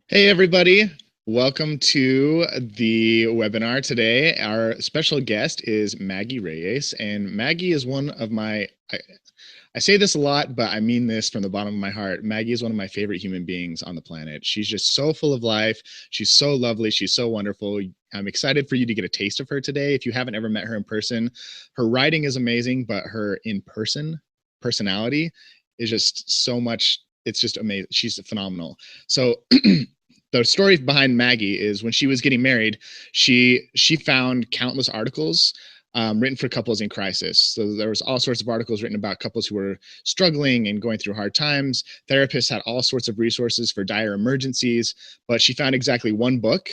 Hey everybody, welcome to the webinar today. Our special guest is Maggie Reyes, and Maggie is one of I say this a lot, but I mean this from the bottom of my heart. Maggie is one of my favorite human beings on the planet. She's just so full of life. She's so lovely. She's so wonderful. I'm excited for you to get a taste of her today. If you haven't ever met her in person, her writing is amazing, but her in-person personality is just so much. It's just amazing. She's phenomenal. So the story behind Maggie is when she was getting married, she found countless articles written for couples in crisis. So there was all sorts of articles written about couples who were struggling and going through hard times. Therapists had all sorts of resources for dire emergencies, but she found exactly one book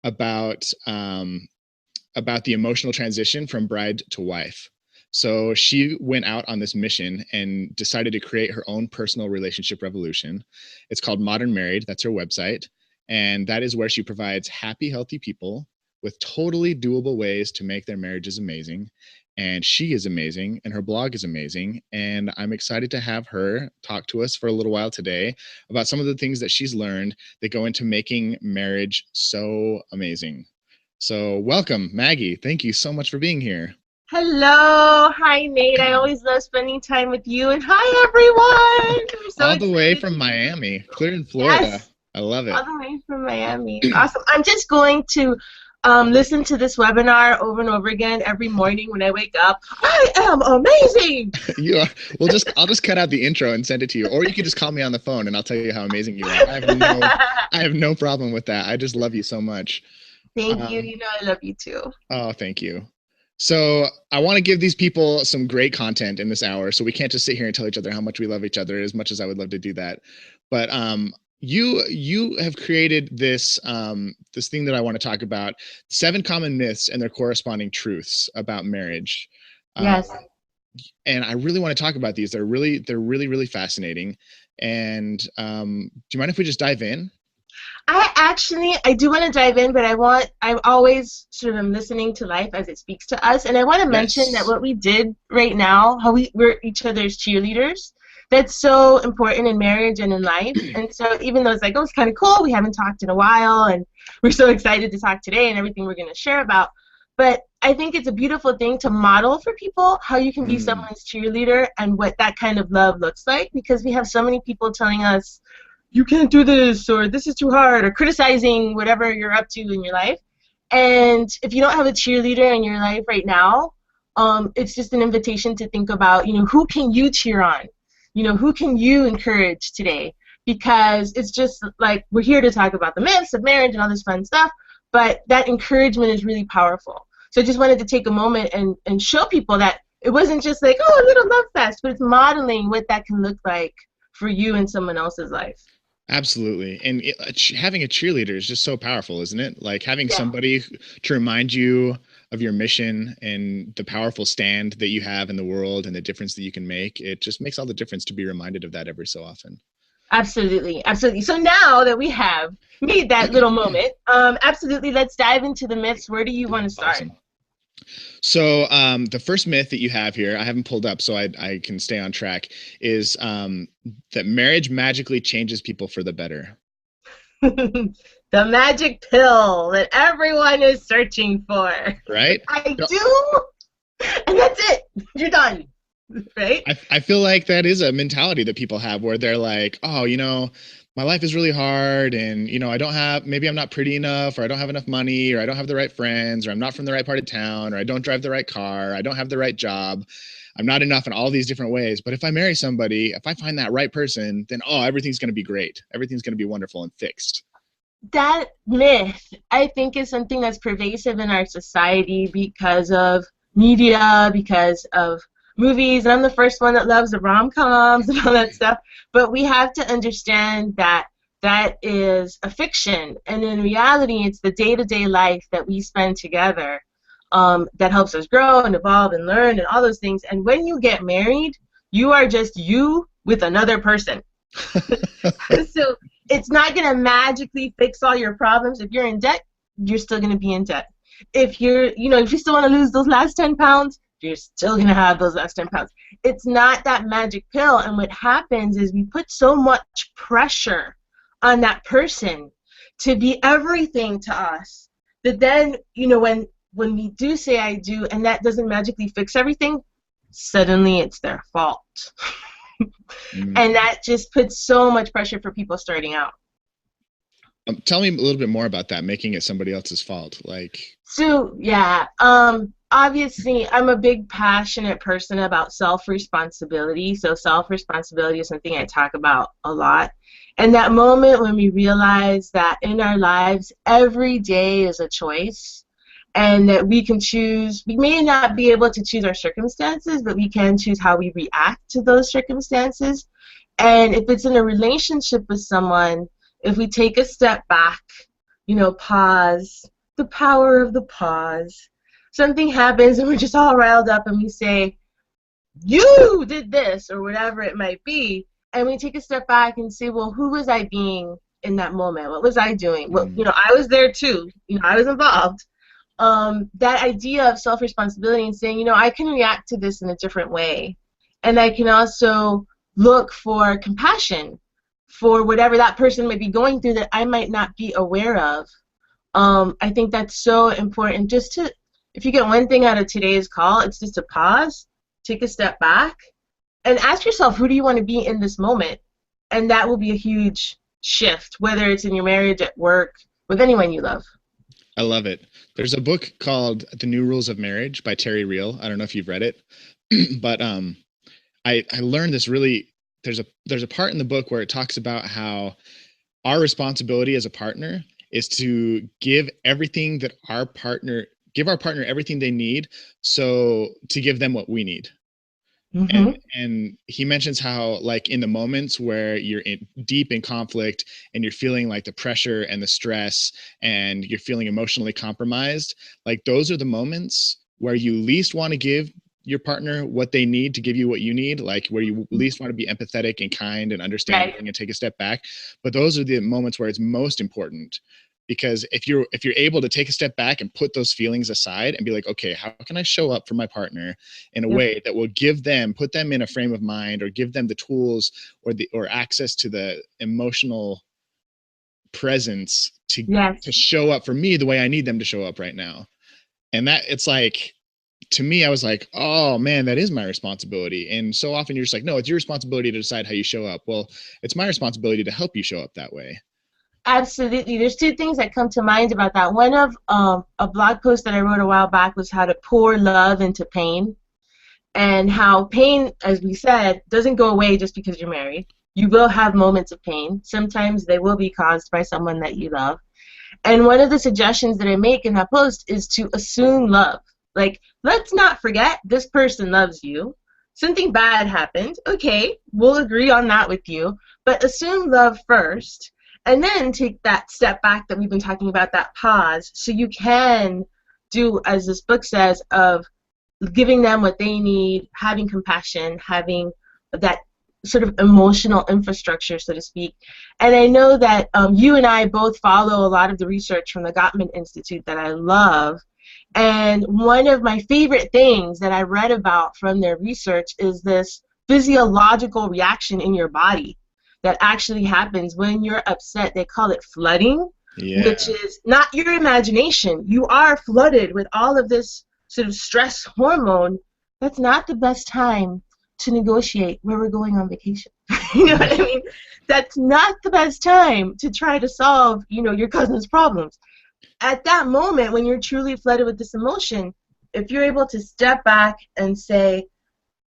about about the emotional transition from bride to wife. So she went out on this mission and decided to create her own personal relationship revolution. It's called Modern Married. That's her website. And that is where she provides happy, healthy people with totally doable ways to make their marriages amazing. And she is amazing, and her blog is amazing. And I'm excited to have her talk to us for a little while today about some of the things that she's learned that go into making marriage so amazing. So, welcome, Maggie. Thank you so much for being here. Hello, hi Nate. I always love spending time with you, and hi everyone. I'm so All the way excited. from Miami, clear in Florida. Yes, I love it. all the way from Miami. Awesome. I'm just going to listen to this webinar over and over again every morning when I wake up. I am amazing. You are. I'll just cut out the intro and send it to you, or you can just call me on the phone and I'll tell you how amazing you are. I have no problem with that. I just love you so much. Thank you. Um, You know I love you too. oh, thank you. So I want to give these people some great content in this hour. So we can't just sit here and tell each other how much we love each other, as much as I would love to do that. But you have created this thing that I want to talk about: 7 common myths and their corresponding truths about marriage. Um, Yes. and I really want to talk about these. They're really fascinating. And do you mind if we just dive in? I do want to dive in, but I'm always sort of am listening to life as it speaks to us. And I want to mention that Yes. what we did right now, how we're each other's cheerleaders, that's so important in marriage and in life. And so even though it's like, oh, it's kind of cool, we haven't talked in a while, and we're so excited to talk today and everything we're going to share about. But I think it's a beautiful thing to model for people how you can be Mm, someone's cheerleader and what that kind of love looks like, because we have so many people telling us, you can't do this, or this is too hard, or criticizing whatever you're up to in your life. And if you don't have a cheerleader in your life right now, it's just an invitation to think about, who can you cheer on? Who can you encourage today? Because it's just like we're here to talk about the myths of marriage and all this fun stuff, but that encouragement is really powerful. So I just wanted to take a moment and show people that it wasn't just like, oh, a little love fest, but it's modeling what that can look like for you in someone else's life. absolutely. And having a cheerleader is just so powerful, isn't it? Like having Yeah. somebody to remind you of your mission and the powerful stand that you have in the world and the difference that you can make. It just makes all the difference to be reminded of that every so often. Absolutely, absolutely. So now that we have made that little moment, absolutely, let's dive into the myths. Where do you want to start? Awesome. So the first myth that you have here, I haven't pulled up so I can stay on track, is that marriage magically changes people for the better, The magic pill that everyone is searching for. right? I do, and that's it. You're done, right? I feel like that is a mentality that people have where they're like, oh, my life is really hard and, maybe I'm not pretty enough or I don't have enough money or I don't have the right friends or I'm not from the right part of town or I don't drive the right car. I don't have the right job. I'm not enough in all these different ways. But if I marry somebody, if I find that right person, then, oh, everything's going to be great. Everything's going to be wonderful and fixed. That myth, I think, is something that's pervasive in our society because of media, because of movies, and I'm the first one that loves the rom-coms and all that stuff. But we have to understand that that is a fiction, and in reality, it's the day-to-day life that we spend together that helps us grow and evolve and learn and all those things. And when you get married, you are just you with another person. So it's not going to magically fix all your problems. If you're in debt, you're still going to be in debt. If you still want to lose those last 10 pounds, you're still going to have those last 10 pounds. It's not that magic pill. And what happens is we put so much pressure on that person to be everything to us. But then, when we do say I do and that doesn't magically fix everything, suddenly it's their fault. And Mm. that just puts so much pressure for people starting out. Tell me a little bit more about that, making it somebody else's fault. Like, So yeah, obviously I'm a big passionate person about self-responsibility. So self-responsibility is something I talk about a lot. And that moment when we realize that in our lives, every day is a choice and that we can choose, we may not be able to choose our circumstances, but we can choose how we react to those circumstances. And if it's in a relationship with someone, if we take a step back, pause, the power of the pause. Something happens and we're just all riled up and we say, you did this, or whatever it might be. And we take a step back and say, well, who was I being in that moment? What was I doing? Well, mm, I was there too. I was involved. That idea of self-responsibility and saying, I can react to this in a different way. And I can also look for compassion for whatever that person might be going through that I might not be aware of. I think that's so important. If you get one thing out of today's call, it's just to pause, take a step back, and ask yourself, who do you want to be in this moment? And that will be a huge shift, whether it's in your marriage, at work, with anyone you love. I love it. There's a book called The New Rules of Marriage by Terry Real. I don't know if you've read it, but I learned this really. There's a part in the book where it talks about how our responsibility as a partner is to give our partner everything they need, so to give them what we need. Mm-hmm. And he mentions how, like, in the moments where you're deep in conflict and you're feeling like the pressure and the stress and you're feeling emotionally compromised, like those are the moments where you least want to give your partner what they need to give you what you need, like where you least want to be empathetic and kind and understanding Right. and take a step back. But those are the moments where it's most important, because if you're able to take a step back and put those feelings aside and be like, okay, how can I show up for my partner in a Yep. way that will put them in a frame of mind, or give them the tools or access to the emotional presence to Yes. show up for me the way I need them to show up right now. And that, it's like, to me, I was like, oh man, that is my responsibility. And so often you're just like, no, it's your responsibility to decide how you show up. Well, it's my responsibility to help you show up that way. Absolutely. There's two things that come to mind about that. One of a blog post that I wrote a while back was how to pour love into pain, and how pain, as we said, doesn't go away just because you're married. You will have moments of pain. Sometimes they will be caused by someone that you love. And one of the suggestions that I make in that post is to assume love. Like, let's not forget this person loves you. Something bad happened. Okay, we'll agree on that with you. But assume love first, and then take that step back that we've been talking about, that pause, so you can do, as this book says, of giving them what they need, having compassion, having that sort of emotional infrastructure, so to speak. And I know that you and I both follow a lot of the research from the Gottman Institute that I love. And one of my favorite things that I read about from their research is this physiological reaction in your body that actually happens when you're upset. They call it flooding, which Yeah, is not your imagination. You are flooded with all of this sort of stress hormone. That's not the best time to negotiate where we're going on vacation. You know what I mean? That's not the best time to try to solve, your cousin's problems. At that moment, when you're truly flooded with this emotion, if you're able to step back and say,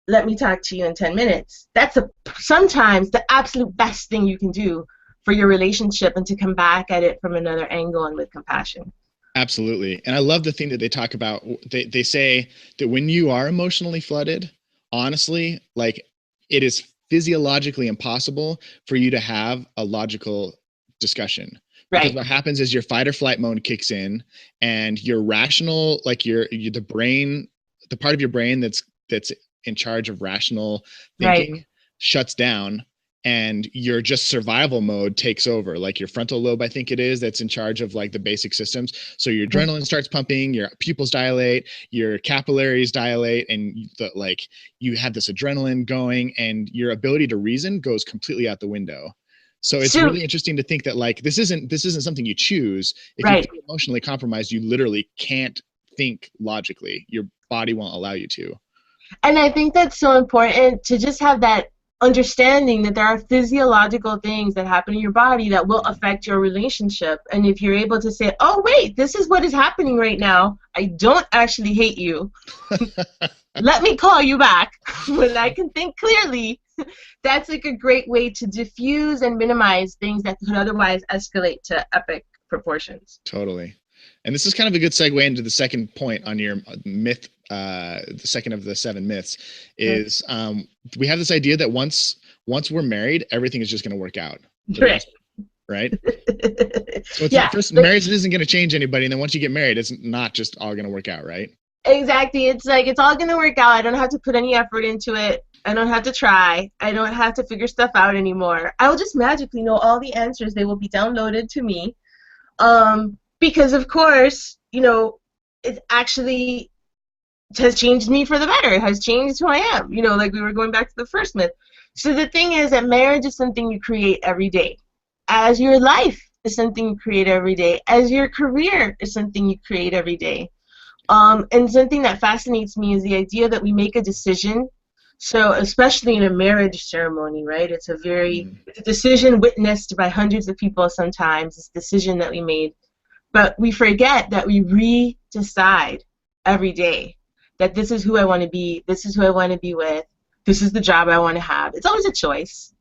let me talk to you in 10 minutes, that's sometimes the absolute best thing you can do for your relationship, and to come back at it from another angle and with compassion. absolutely. And I love the thing that they talk about. They say that when you are emotionally flooded, honestly, like, it is physiologically impossible for you to have a logical discussion, because Right, what happens is your fight or flight mode kicks in, and your rational, like the brain, the part of your brain that's in charge of rational right. thinking, shuts down, and your just survival mode takes over, like your frontal lobe, I think it is, that's in charge of like the basic systems. So your adrenaline starts pumping, your pupils dilate, your capillaries dilate, and you have this adrenaline going, and your ability to reason goes completely out the window. So it's So, really interesting to think that like this isn't something you choose. If you right. feel emotionally compromised, you literally can't think logically. Your body won't allow you to. And I think that's so important to just have that understanding that there are physiological things that happen in your body that will affect your relationship. And if you're able to say, oh, wait, this is what is happening right now, I don't actually hate you. Let me call you back when I can think clearly. That's like a great way to diffuse and minimize things that could otherwise escalate to epic proportions. Totally. And this is kind of a good segue into the second point on your myth, the second of the seven myths, is we have this idea that once we're married, everything is just going to work out. Right. Right? So it's Yeah. first, marriage isn't going to change anybody, and then once you get married, it's not just all going to work out, right? Exactly. It's like it's all gonna work out. I don't have to put any effort into it. I don't have to try. I don't have to figure stuff out anymore. I will just magically know all the answers. They will be downloaded to me. Because of course, it actually has changed me for the better. It has changed who I am. Like we were going back to the first myth. So the thing is that marriage is something you create every day. As your life is something you create every day. As your career is something you create every day. And something that fascinates me is the idea that we make a decision. So especially in a marriage ceremony, right? It's a decision witnessed by hundreds of people sometimes. It's a decision that we made. But we forget that we re-decide every day that this is who I want to be, this is who I want to be with, this is the job I want to have. It's always a choice.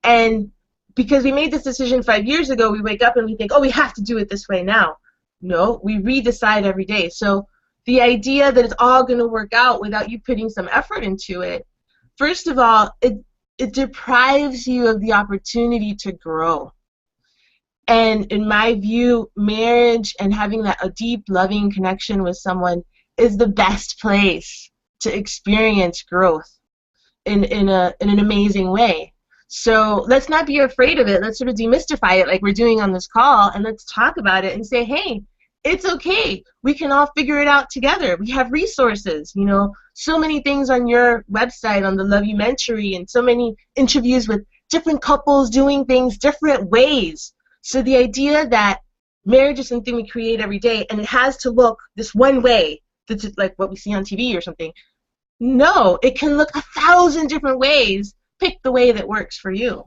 And because we made this decision 5 years ago, we wake up and we think, oh, we have to do it this way now. No, we re-decide every day. So the idea that it's all going to work out without you putting some effort into it, first of all, it deprives you of the opportunity to grow. And in my view, marriage and having a deep, loving connection with someone is the best place to experience growth in an amazing way. So let's not be afraid of it. Let's sort of demystify it like we're doing on this call, and let's talk about it and say, hey, it's okay. We can all figure it out together. We have resources, so many things on your website, on the Loveumentary, and so many interviews with different couples doing things different ways. So the idea that marriage is something we create every day and it has to look this one way, that's like what we see on TV or something. No, it can look 1,000 different ways. Pick the way that works for you.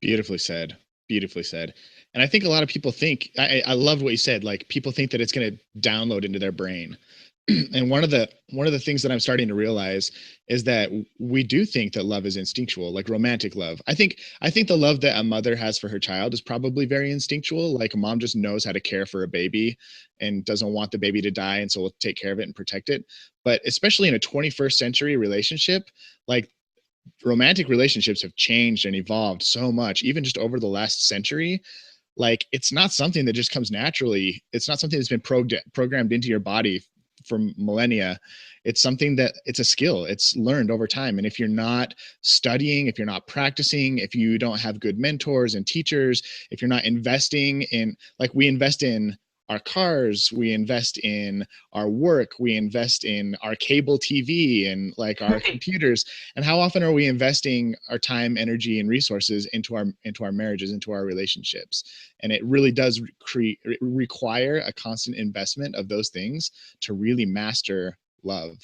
Beautifully said. Beautifully said. And I think a lot of people think, I love what you said, like people think that it's going to download into their brain. And one of the things that I'm starting to realize is that we do think that love is instinctual, like romantic love. I think the love that a mother has for her child is probably very instinctual. Like a mom just knows how to care for a baby and doesn't want the baby to die, and so will take care of it and protect it. But especially in a 21st century relationship, like romantic relationships have changed and evolved so much, even just over the last century. Like it's not something that just comes naturally. It's not something that's been programmed into your body for millennia. It's something that it's a skill. It's learned over time. And if you're not studying, if you're not practicing, if you don't have good mentors and teachers, if you're not investing in, like we invest in our cars, we invest in our work, we invest in our cable TV and like our computers. And how often are we investing our time, energy, and resources into our marriages, into our relationships? And it really does require a constant investment of those things to really master love.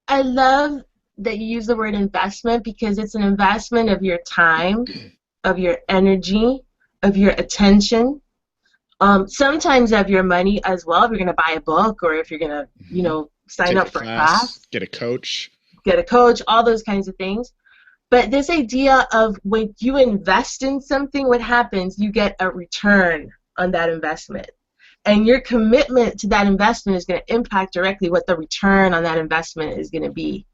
I love that you use the word investment because it's an investment of your time, of your energy, of your attention. Sometimes of your money as well, if you're going to buy a book or if you're going to, sign Take up for a class, get a coach, all those kinds of things. But this idea of when you invest in something, what happens? You get a return on that investment. And your commitment to that investment is going to impact directly what the return on that investment is going to be.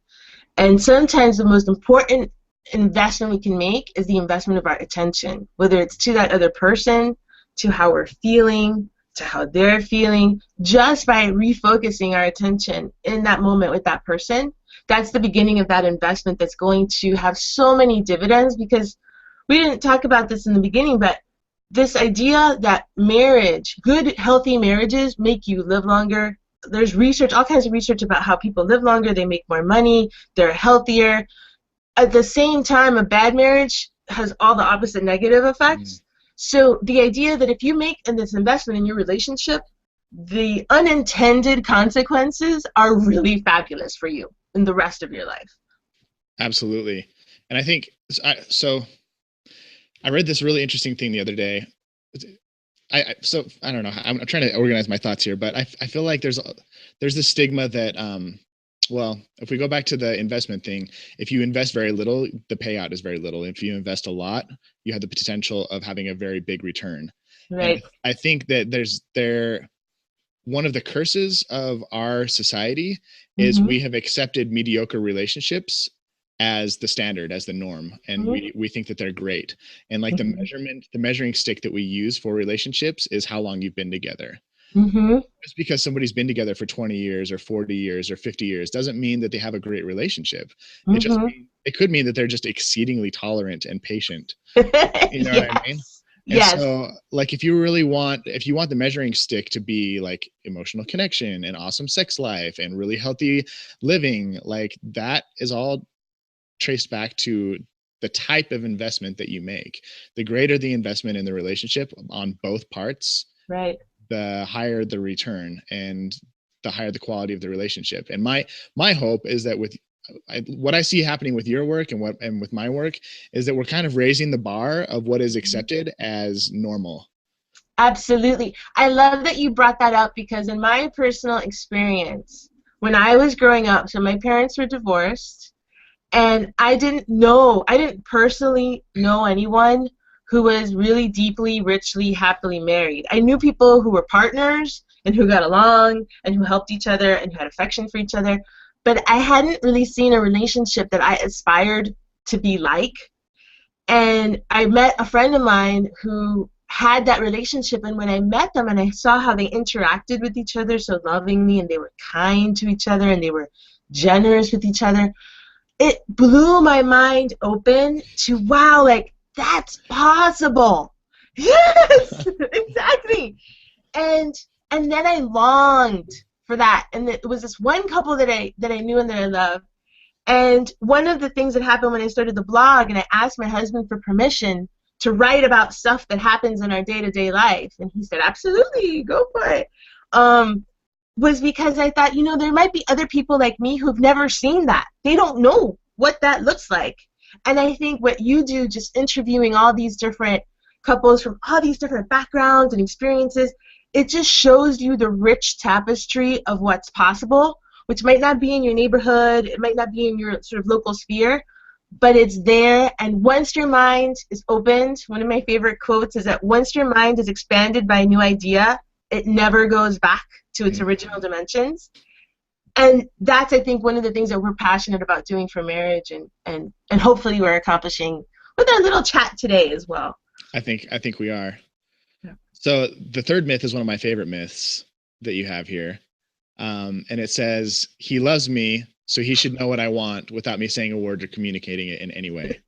And sometimes the most important investment we can make is the investment of our attention, whether it's to that other person, to how we're feeling, to how they're feeling, just by refocusing our attention in that moment with that person. That's the beginning of that investment that's going to have so many dividends, because we didn't talk about this in the beginning, but this idea that marriage, good, healthy marriages make you live longer. There's research, all kinds of research about how people live longer, they make more money, they're healthier. At the same time, a bad marriage has all the opposite negative Mm. effects. So the idea that if you make this investment in your relationship, the unintended consequences are really fabulous for you in the rest of your life. Absolutely. And I think so. I read this really interesting thing the other day. So I don't know. I'm trying to organize my thoughts here, but I feel like there's this stigma that well, if we go back to the investment thing, if you invest very little, the payout is very little. If you invest a lot, you have the potential of having a very big return. And Right. I think that there one of the curses of our society is Mm-hmm. we have accepted mediocre relationships as the standard, as the norm, and Mm-hmm. we think that they're great. And like Mm-hmm. the measuring stick that we use for relationships is how long you've been together. Mm-hmm. Just because somebody's been together for 20 years or 40 years or 50 years doesn't mean that they have a great relationship. Mm-hmm. It could mean that they're just exceedingly tolerant and patient. You know what I mean? Yes. And Yes. so, like, if you want the measuring stick to be like emotional connection and awesome sex life and really healthy living, like that is all traced back to the type of investment that you make. The greater the investment in the relationship on both parts, Right. the higher the return and the higher the quality of the relationship. And my hope is that what I see happening with your work and with my work is that we're kind of raising the bar of what is accepted as normal. Absolutely. I love that you brought that up because in my personal experience, when I was growing up, so my parents were divorced, and I didn't personally know anyone who was really deeply, richly, happily married. I knew people who were partners and who got along and who helped each other and who had affection for each other, but I hadn't really seen a relationship that I aspired to be like. And I met a friend of mine who had that relationship, and when I met them and I saw how they interacted with each other so lovingly, and they were kind to each other and they were generous with each other, it blew my mind open to wow, like that's possible. Yes, exactly. And and then I longed for that. And it was this one couple that I knew and that I loved. And one of the things that happened when I started the blog and I asked my husband for permission to write about stuff that happens in our day-to-day life, and he said, absolutely, go for it. Um, was because I thought, there might be other people like me who've never seen that. They don't know what that looks like. And I think what you do, just interviewing all these different couples from all these different backgrounds and experiences, it just shows you the rich tapestry of what's possible, which might not be in your neighborhood, it might not be in your sort of local sphere, but it's there. And once your mind is opened, one of my favorite quotes is that once your mind is expanded by a new idea, it never goes back to its original dimensions. And that's, I think, one of the things that we're passionate about doing for marriage, and hopefully we're accomplishing with our little chat today as well. I think we are. Yeah. So the third myth is one of my favorite myths that you have here. And it says, he loves me, so he should know what I want without me saying a word or communicating it in any way.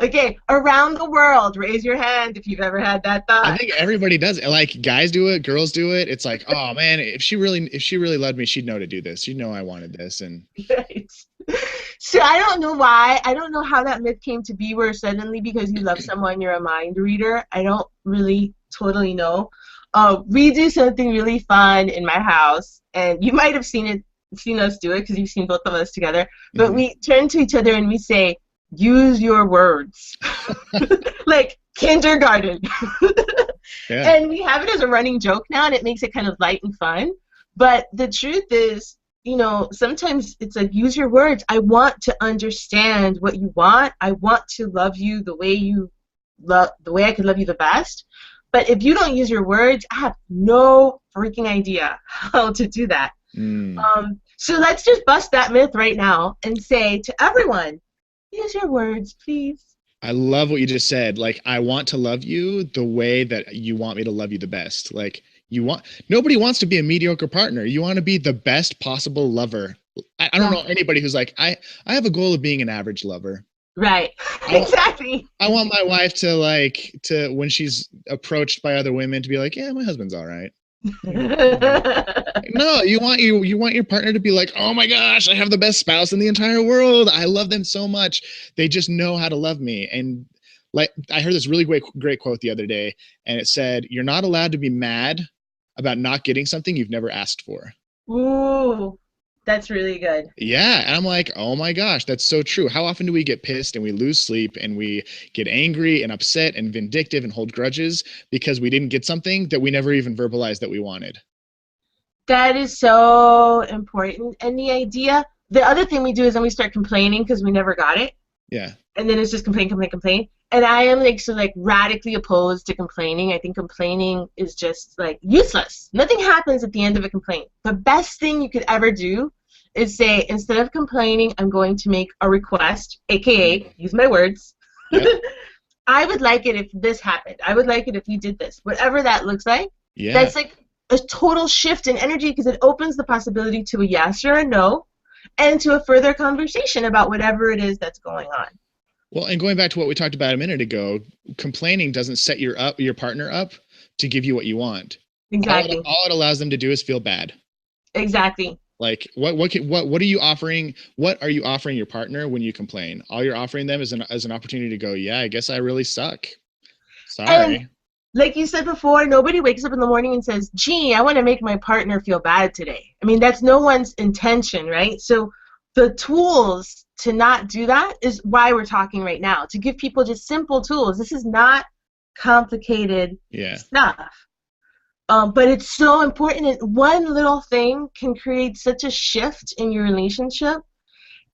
Okay, around the world, raise your hand if you've ever had that I thought. think everybody does it. Like guys do it, girls do it. It's like, oh man, if she really loved me, she'd know to do this. She'd know I wanted this. And Right. So I don't know why. I don't know how that myth came to be where suddenly because you love someone, you're a mind reader. I don't really totally know. We do something really fun in my house, and you might have seen us do it because you've seen both of us together. But mhm. we turn to each other and we say, "Use your words," like kindergarten. Yeah. And we have it as a running joke now, and it makes it kind of light and fun. But the truth is, sometimes it's like, use your words. I want to understand what you want. I want to love you the way I could love you the best. But if you don't use your words, I have no freaking idea how to do that. Mm. So let's just bust that myth right now and say to everyone, use your words, please. I love what you just said. Like, I want to love you the way that you want me to love you the best. Like, nobody wants to be a mediocre partner. You want to be the best possible lover. I don't Yeah. know anybody who's like, I have a goal of being an average lover. Right. I want, Exactly. I want my wife to when she's approached by other women to be like, yeah, my husband's all right. No, you want your partner to be like, "Oh my gosh, I have the best spouse in the entire world. I love them so much. They just know how to love me." And like I heard this really great quote the other day, and it said, "You're not allowed to be mad about not getting something you've never asked for." Ooh, that's really good. Yeah, and I'm like, "Oh my gosh, that's so true. How often do we get pissed and we lose sleep and we get angry and upset and vindictive and hold grudges because we didn't get something that we never even verbalized that we wanted?" That is so important. And the other thing we do is then we start complaining because we never got it. Yeah. And then it's just complain, complain, complain. And I am like so like radically opposed to complaining. I think complaining is just like useless. Nothing happens at the end of a complaint. The best thing you could ever do is say, instead of complaining, I'm going to make a request, aka use my words. Yep. I would like it if this happened. I would like it if you did this. Whatever that looks like. Yeah. That's like a total shift in energy because it opens the possibility to a yes or a no and to a further conversation about whatever it is that's going on. Well, and going back to what we talked about a minute ago, complaining doesn't set your partner up to give you what you want. Exactly. All it allows them to do is feel bad. Exactly. Like what are you offering? What are you offering your partner when you complain? All you're offering them is an opportunity to go, yeah, I guess I really suck. And Sorry. like you said before, nobody wakes up in the morning and says, gee, I want to make my partner feel bad today. I mean, that's no one's intention, right? So the tools to not do that is why we're talking right now, to give people just simple tools. This is not complicated stuff. But it's so important. And one little thing can create such a shift in your relationship.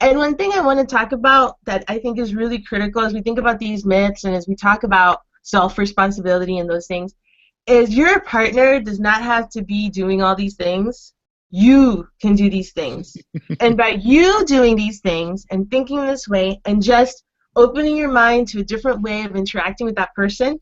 And one thing I want to talk about that I think is really critical as we think about these myths and as we talk about self-responsibility and those things is your partner does not have to be doing all these things. You can do these things. And by you doing these things and thinking this way and just opening your mind to a different way of interacting with that person,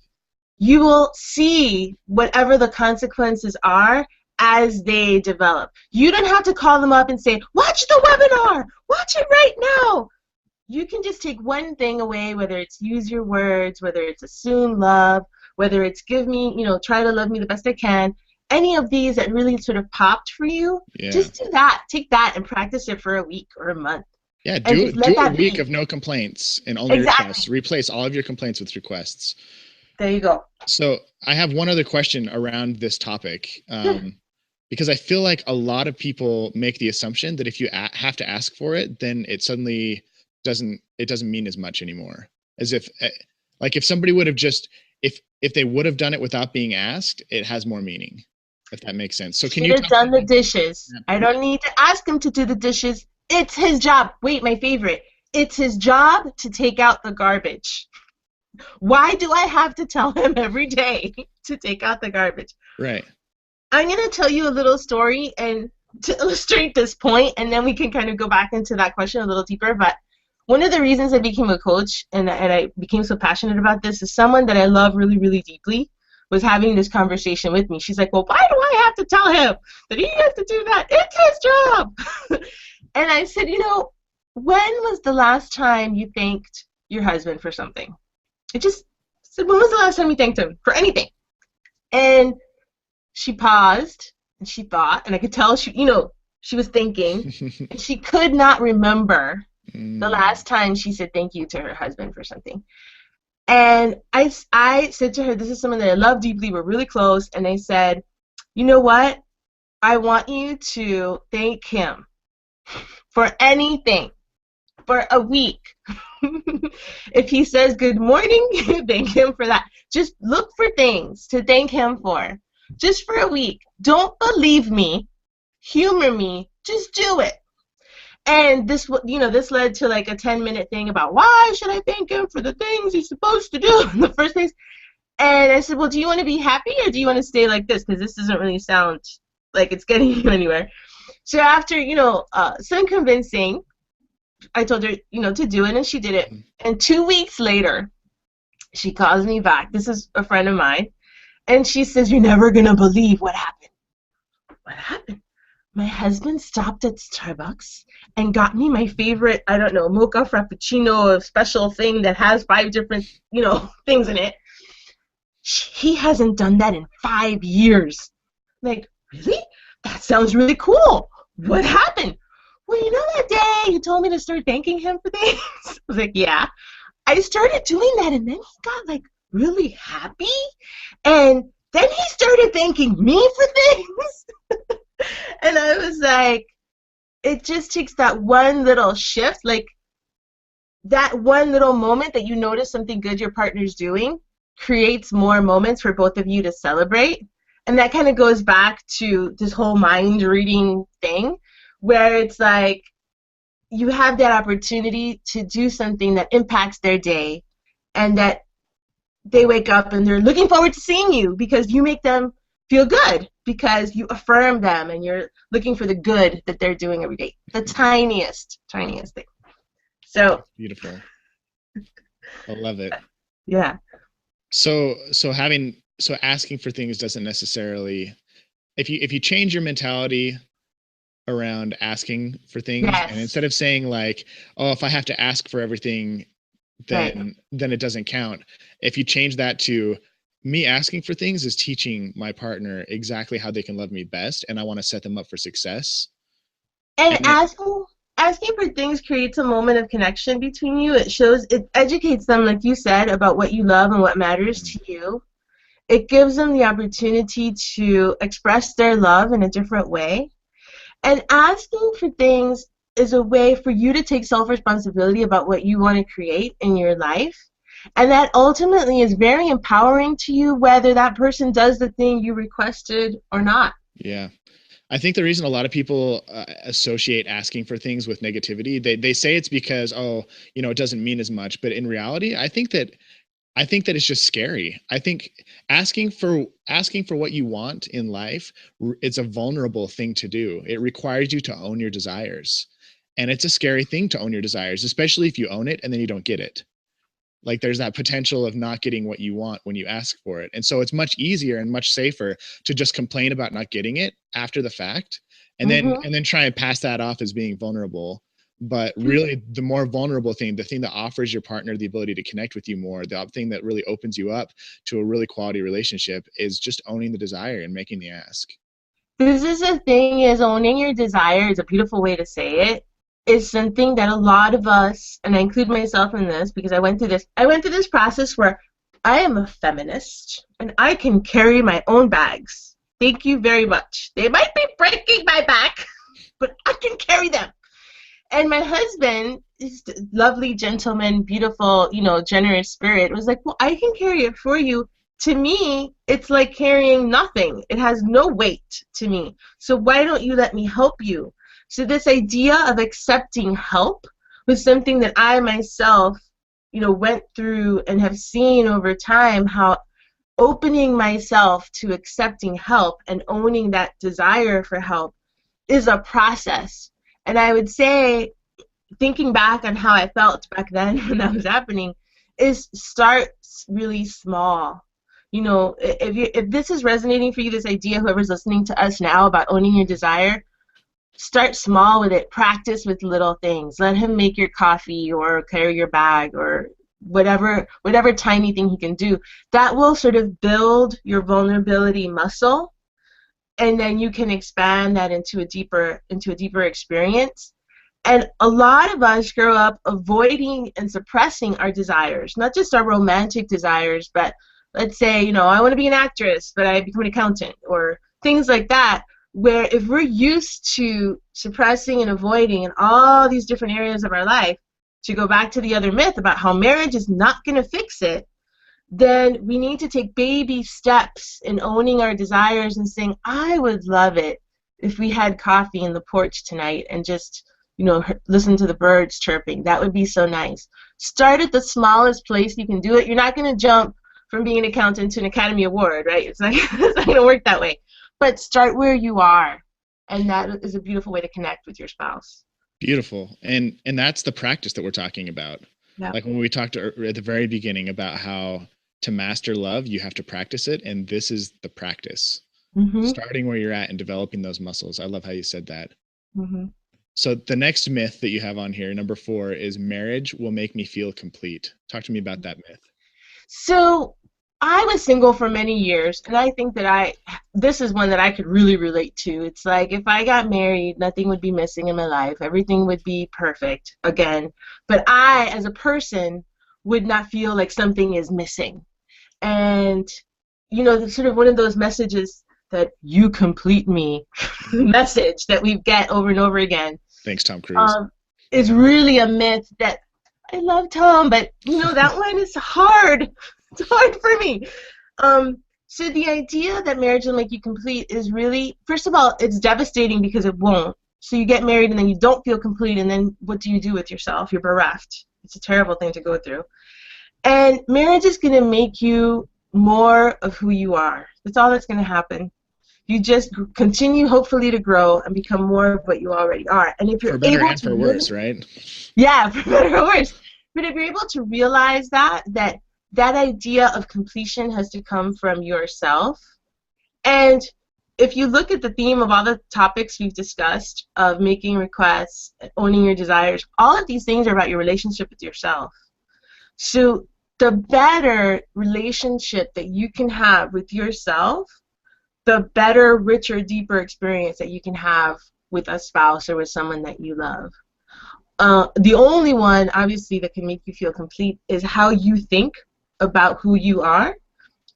you will see whatever the consequences are as they develop. You don't have to call them up and say, watch the webinar, watch it right now. You can just take one thing away, whether it's use your words, whether it's assume love, whether it's give me, try to love me the best I can. Any of these that really sort of popped for you, just do that. Take that and practice it for a week or a month. Yeah, do a week of no complaints and only requests. Replace all of your complaints with requests. There you go. So I have one other question around this topic, because I feel like a lot of people make the assumption that if you have to ask for it, then it suddenly doesn't mean as much anymore. As if if somebody would have just if they would have done it without being asked, it has more meaning. If that makes sense. So can you have done the dishes? I don't need to ask him to do the dishes. It's his job. Wait, my favorite. It's his job to take out the garbage. Why do I have to tell him every day to take out the garbage? Right. I'm going to tell you a little story and to illustrate this point, and then we can kind of go back into that question a little deeper. But one of the reasons I became a coach and I became so passionate about this is someone that I love really, really deeply was having this conversation with me. She's like, well, why do I have to tell him that he has to do that? It's his job. And I said, when was the last time you thanked your husband for something? I just said, when was the last time you thanked him for anything? And she paused and she thought, and I could tell she was thinking, and she could not remember the last time she said thank you to her husband for something. And I said to her, this is someone that I love deeply, we're really close, and I said, you know what? I want you to thank him for anything for a week. If he says good morning, thank him for that. Just look for things to thank him for. Just for a week. Don't believe me. Humor me. Just do it. And this led to like a 10-minute thing about why should I thank him for the things he's supposed to do in the first place. And I said, well, do you want to be happy or do you want to stay like this? Because this doesn't really sound like it's getting you anywhere. So after, some convincing, I told her, to do it, and she did it. And 2 weeks later, she calls me back. This is a friend of mine. And she says, you're never going to believe what happened. What happened? My husband stopped at Starbucks and got me my favorite, I don't know, mocha frappuccino special thing that has 5 different, things in it. He hasn't done that in 5 years. Like, really? That sounds really cool. What happened? Well, that day you told me to start thanking him for things? I was like, yeah. I started doing that, and then he got like really happy. And then he started thanking me for things. And I was like, it just takes that one little shift, like that one little moment that you notice something good your partner's doing creates more moments for both of you to celebrate. And that kind of goes back to this whole mind reading thing where it's like you have that opportunity to do something that impacts their day and that they wake up and they're looking forward to seeing you because you make them feel good because you affirm them and you're looking for the good that they're doing every day. The tiniest thing. So Beautiful. I love it. yeah. So asking for things doesn't necessarily, if you change your mentality around asking for things, and Yes. instead of saying like, oh, if I have to ask for everything, Right. then it doesn't count. If you change that to, me asking for things is teaching my partner exactly how they can love me best, and I want to set them up for success. And And then asking for things creates a moment of connection between you. It educates them, like you said, about what you love and what matters to you. It gives them the opportunity to express their love in a different way. And asking for things is a way for you to take self-responsibility about what you want to create in your life. And that ultimately is very empowering to you, whether that person does the thing you requested or not. yeah, I think the reason a lot of people associate asking for things with negativity, they say it's because, oh, it doesn't mean as much. But in reality, I think that it's just scary. I think asking for what you want in life, it's a vulnerable thing to do. It requires you to own your desires. And it's a scary thing to own your desires, especially if you own it and then you don't get it. Like there's that potential of not getting what you want when you ask for it. And so it's much easier and much safer to just complain about not getting it after the fact, and then Mm-hmm. try and pass that off as being vulnerable. But really, the more vulnerable thing, the thing that offers your partner the ability to connect with you more, the thing that really opens you up to a really quality relationship, is just owning the desire and making the ask. This is the thing is owning your desire is a beautiful way to say it. Is something that a lot of us, and I include myself in this because I went through this process where I am a feminist and I can carry my own bags. Thank you very much. They might be breaking my back, but I can carry them. And my husband, this lovely gentleman, beautiful, generous spirit, was like, well, I can carry it for you. To me, it's like carrying nothing. It has no weight to me. So why don't you let me help you? So this idea of accepting help was something that I myself, went through and have seen over time how opening myself to accepting help and owning that desire for help is a process. And I would say, thinking back on how I felt back then when that was happening, is start really small. If this is resonating for you, this idea, whoever's listening to us now about owning your desire, start small with it. Practice with little things. Let him make your coffee or carry your bag or whatever tiny thing he can do. That will sort of build your vulnerability muscle, and then you can expand that into a deeper experience. And a lot of us grow up avoiding and suppressing our desires, not just our romantic desires, but let's say, I want to be an actress, but I become an accountant, or things like that, where if we're used to suppressing and avoiding in all these different areas of our life, to go back to the other myth about how marriage is not going to fix it, then we need to take baby steps in owning our desires and saying, I would love it if we had coffee in the porch tonight and just, listen to the birds chirping. That would be so nice. Start at the smallest place you can do it. You're not going to jump from being an accountant to an Academy Award, right? It's not going to work that way. But start where you are. And that is a beautiful way to connect with your spouse. Beautiful. And that's the practice that we're talking about. Yeah. Like when we talked at the very beginning about how to master love, you have to practice it, and this is the practice. Mm-hmm. Starting where you're at and developing those muscles. I love how you said that. Mm-hmm. So the next myth that you have on here, number 4, is marriage will make me feel complete. Talk to me about that myth. So I was single for many years, and I think that this is one that I could really relate to. It's like if I got married, nothing would be missing in my life. Everything would be perfect again. But I, as a person, would not feel like something is missing. And, sort of one of those messages that you complete me message that we get over and over again Thanks, Tom Cruise. um, is really a myth that I love Tom, but that one is hard. It's hard for me. So the idea that marriage will make you complete is really, first of all, it's devastating because it won't. So you get married and then you don't feel complete, and then what do you do with yourself? You're bereft. It's a terrible thing to go through. And marriage is going to make you more of who you are. That's all that's going to happen. You just continue, hopefully, to grow and become more of what you already are. And if you're For better able and to for worse, right? yeah, for better or worse. But if you're able to realize that idea of completion has to come from yourself, and if you look at the theme of all the topics we've discussed of making requests, owning your desires, all of these things are about your relationship with yourself. So the better relationship that you can have with yourself, the better, richer, deeper experience that you can have with a spouse or with someone that you love. The only one, obviously, that can make you feel complete is how you think about who you are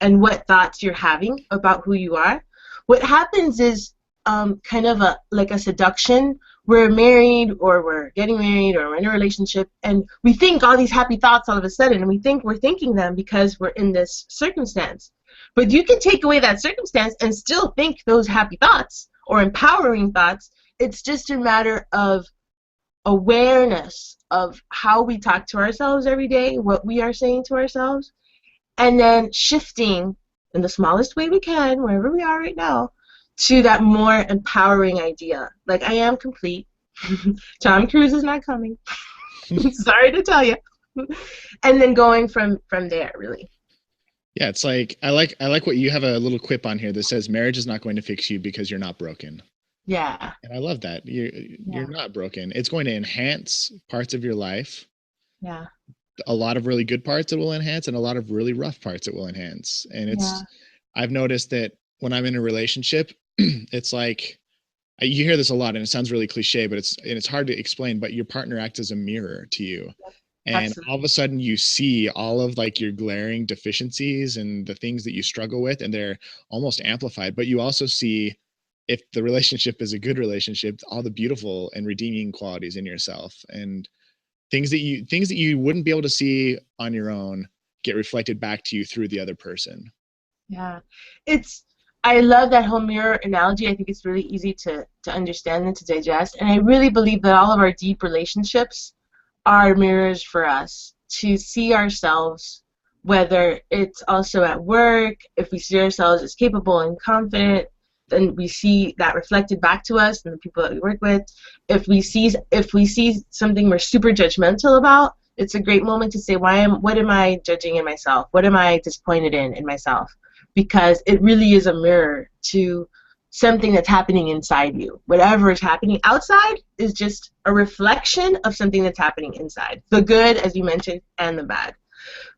and what thoughts you're having about who you are. What happens is kind of like a seduction. We're married or we're getting married or we're in a relationship, and we think all these happy thoughts all of a sudden, and we think we're thinking them because we're in this circumstance. But you can take away that circumstance and still think those happy thoughts or empowering thoughts. It's just a matter of awareness of how we talk to ourselves every day, what we are saying to ourselves, and then shifting in the smallest way we can, wherever we are right now, to that more empowering idea. Like, I am complete. Tom Cruise is not coming. Sorry to tell you. And then going from there, really. Yeah, it's like I like what you have a little quip on here that says marriage is not going to fix you because you're not broken. Yeah. And I love that. You're Yeah. not broken. It's going to enhance parts of your life. Yeah. A lot of really good parts it will enhance and a lot of really rough parts it will enhance. And Yeah. I've noticed that when I'm in a relationship, it's like you hear this a lot and it sounds really cliche, but it's hard to explain, but your partner acts as a mirror to you. And all of Absolutely. a sudden you see all of like your glaring deficiencies and the things that you struggle with, and they're almost amplified. But you also see, if the relationship is a good relationship, all the beautiful and redeeming qualities in yourself, and things that you wouldn't be able to see on your own get reflected back to you through the other person. Yeah. It's I love that whole mirror analogy. I think it's really easy to understand and to digest. And I really believe that all of our deep relationships are mirrors for us to see ourselves, whether it's also at work, if we see ourselves as capable and confident, then we see that reflected back to us and the people that we work with. If we see something we're super judgmental about, it's a great moment to say, what am I judging in myself? What am I disappointed in myself? Because it really is a mirror to something that's happening inside you. Whatever is happening outside is just a reflection of something that's happening inside. The good, as you mentioned, and the bad.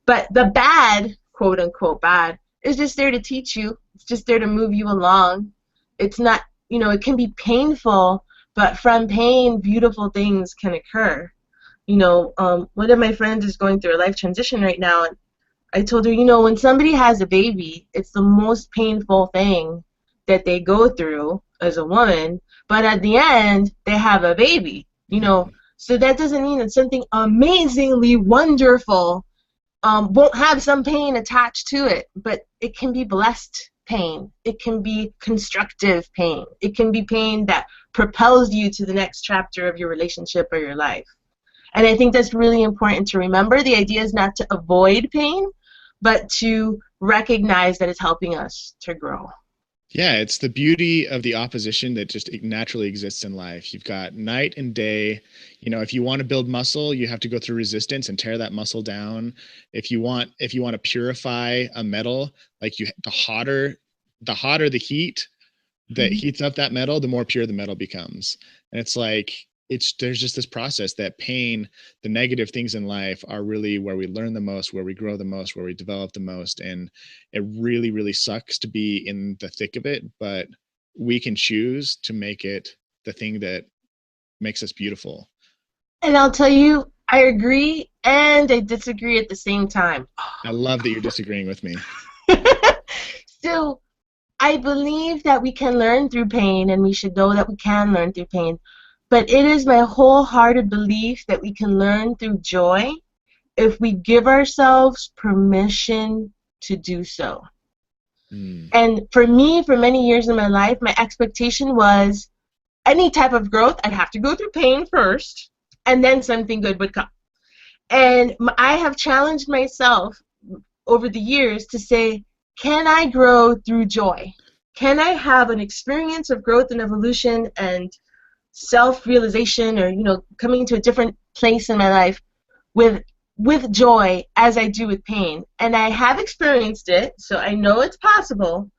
But the bad, quote unquote bad, is just there to teach you. It's just there to move you along. It's not, it can be painful, but from pain, beautiful things can occur. One of my friends is going through a life transition right now, and I told her, when somebody has a baby, it's the most painful thing that they go through as a woman, but at the end, they have a baby, So that doesn't mean that something amazingly wonderful won't have some pain attached to it, but it can be blessed pain. It can be constructive pain. It can be pain that propels you to the next chapter of your relationship or your life. And I think that's really important to remember. The idea is not to avoid pain, but to recognize that it's helping us to grow. Yeah, it's the beauty of the opposition that just naturally exists in life. You've got night and day. If you want to build muscle, you have to go through resistance and tear that muscle down. If you want to purify a metal, like the hotter the heat that Mhm. heats up that metal, the more pure the metal becomes. And it's like there's just this process that pain, the negative things in life are really where we learn the most, where we grow the most, where we develop the most. And it really, really sucks to be in the thick of it, but we can choose to make it the thing that makes us beautiful. And I'll tell you, I agree and I disagree at the same time. I love that you're disagreeing with me. So I believe that we can learn through pain and we should know that we can learn through pain. But it is my wholehearted belief that we can learn through joy if we give ourselves permission to do so. Mm. And for me, for many years in my life, my expectation was any type of growth, I'd have to go through pain first, and then something good would come. And I have challenged myself over the years to say, can I grow through joy? Can I have an experience of growth and evolution and self-realization, or coming to a different place in my life with joy as I do with pain? And I have experienced it, so I know it's possible.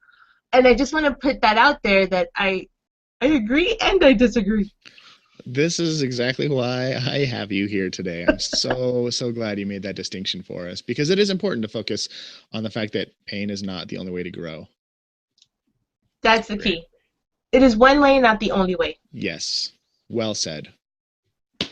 And I just want to put that out there that I agree and I disagree. This is exactly why I have you here today. I'm so glad you made that distinction for us, because it is important to focus on the fact that pain is not the only way to grow. That's the key. It is one way, not the only way. Yes. Well said. I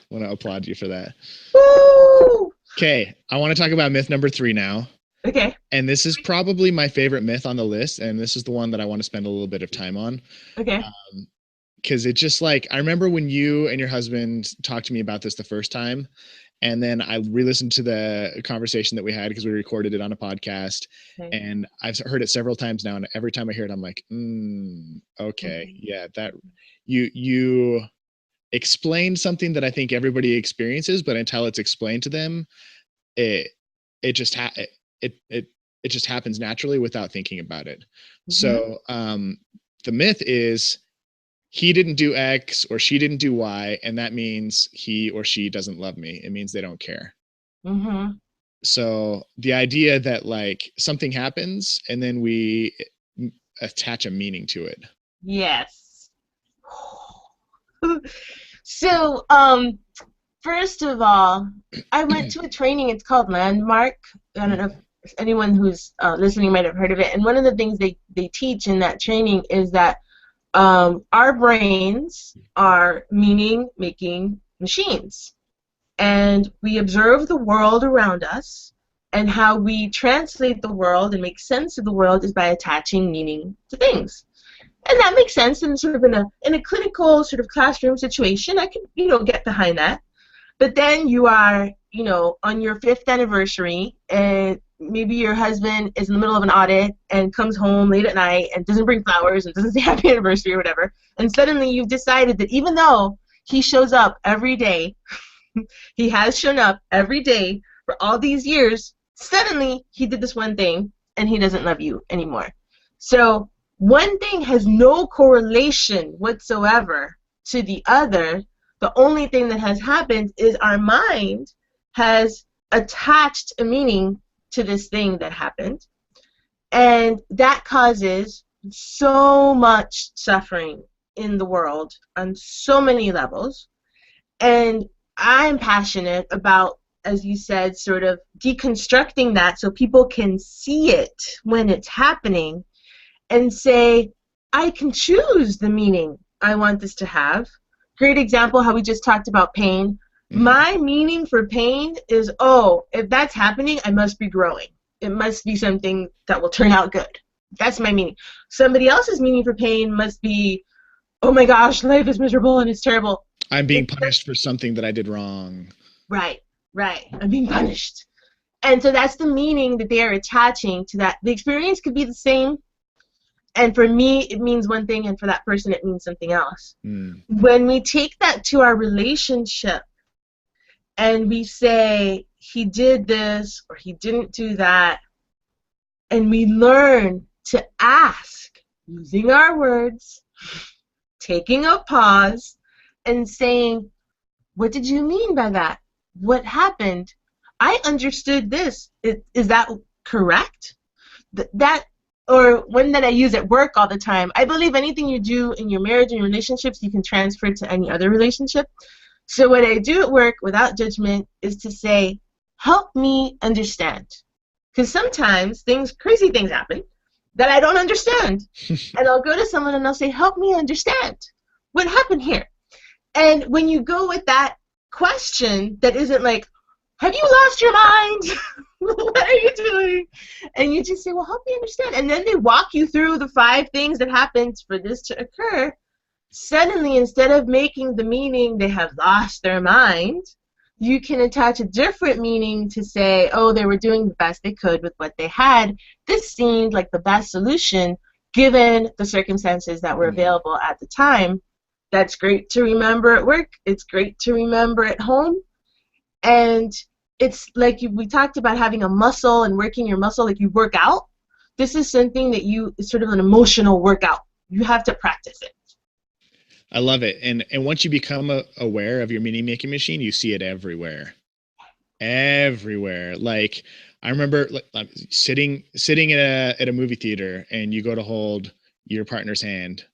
want to applaud you for that. Woo! Okay. I want to talk about myth number 3 now. Okay. And this is probably my favorite myth on the list. And this is the one that I want to spend a little bit of time on. Okay. Because it just I remember when you and your husband talked to me about this the first time, and then I re-listened to the conversation that we had because we recorded it on a podcast, Okay. and I've heard it several times now. And every time I hear it, I'm like, okay, yeah, that you explained something that I think everybody experiences, but until it's explained to them, it just it just happens naturally without thinking about it. Mm-hmm. So the myth is, he didn't do X or she didn't do Y, and that means he or she doesn't love me. It means they don't care. Mm-hmm. So the idea that something happens and then we attach a meaning to it. Yes. So, first of all, I went to a training. It's called Landmark. I don't know if anyone who's listening might have heard of it. And one of the things they teach in that training is that our brains are meaning-making machines, and we observe the world around us, and how we translate the world and make sense of the world is by attaching meaning to things. And that makes sense in sort of in a clinical sort of classroom situation. I can get behind that. But then you are on your 5th anniversary, and maybe your husband is in the middle of an audit and comes home late at night and doesn't bring flowers and doesn't say happy anniversary or whatever. And suddenly you've decided that even though he shows up every day, he has shown up every day for all these years, suddenly he did this one thing and he doesn't love you anymore. So one thing has no correlation whatsoever to the other. The only thing that has happened is our mind has attached a meaning to this thing that happened, and that causes so much suffering in the world on so many levels. And I'm passionate about, as you said, sort of deconstructing that so people can see it when it's happening and say, I can choose the meaning I want this to have. Great example, how we just talked about pain. My meaning for pain is, if that's happening, I must be growing. It must be something that will turn out good. That's my meaning. Somebody else's meaning for pain must be, oh my gosh, life is miserable and it's terrible. I'm being punished for something that I did wrong. Right. I'm being punished. And so that's the meaning that they are attaching to that. The experience could be the same, and for me, it means one thing, and for that person, it means something else. When we take that to our relationship, and we say, he did this or he didn't do that, and we learn to ask, using our words, taking a pause, and saying, what did you mean by that? What happened? I understood this. Is that correct? That or one that I use at work all the time. I believe anything you do in your marriage and relationships, you can transfer to any other relationship. So what I do at work without judgment is to say, help me understand. Because sometimes crazy things happen that I don't understand. And I'll go to someone and I'll say, help me understand. What happened here? And when you go with that question that isn't like, have you lost your mind? What are you doing? And you just say, well, help me understand. And then they walk you through the 5 things that happened for this to occur. Suddenly, instead of making the meaning they have lost their mind, you can attach a different meaning to say, oh, they were doing the best they could with what they had. This seemed like the best solution given the circumstances that were available at the time. That's great to remember at work. It's great to remember at home. And it's like we talked about having a muscle and working your muscle, like you work out. This is something that it's sort of an emotional workout. You have to practice it. I love it. And once you become aware of your meaning making machine, you see it everywhere. Everywhere. Like I remember sitting at a movie theater and you go to hold your partner's hand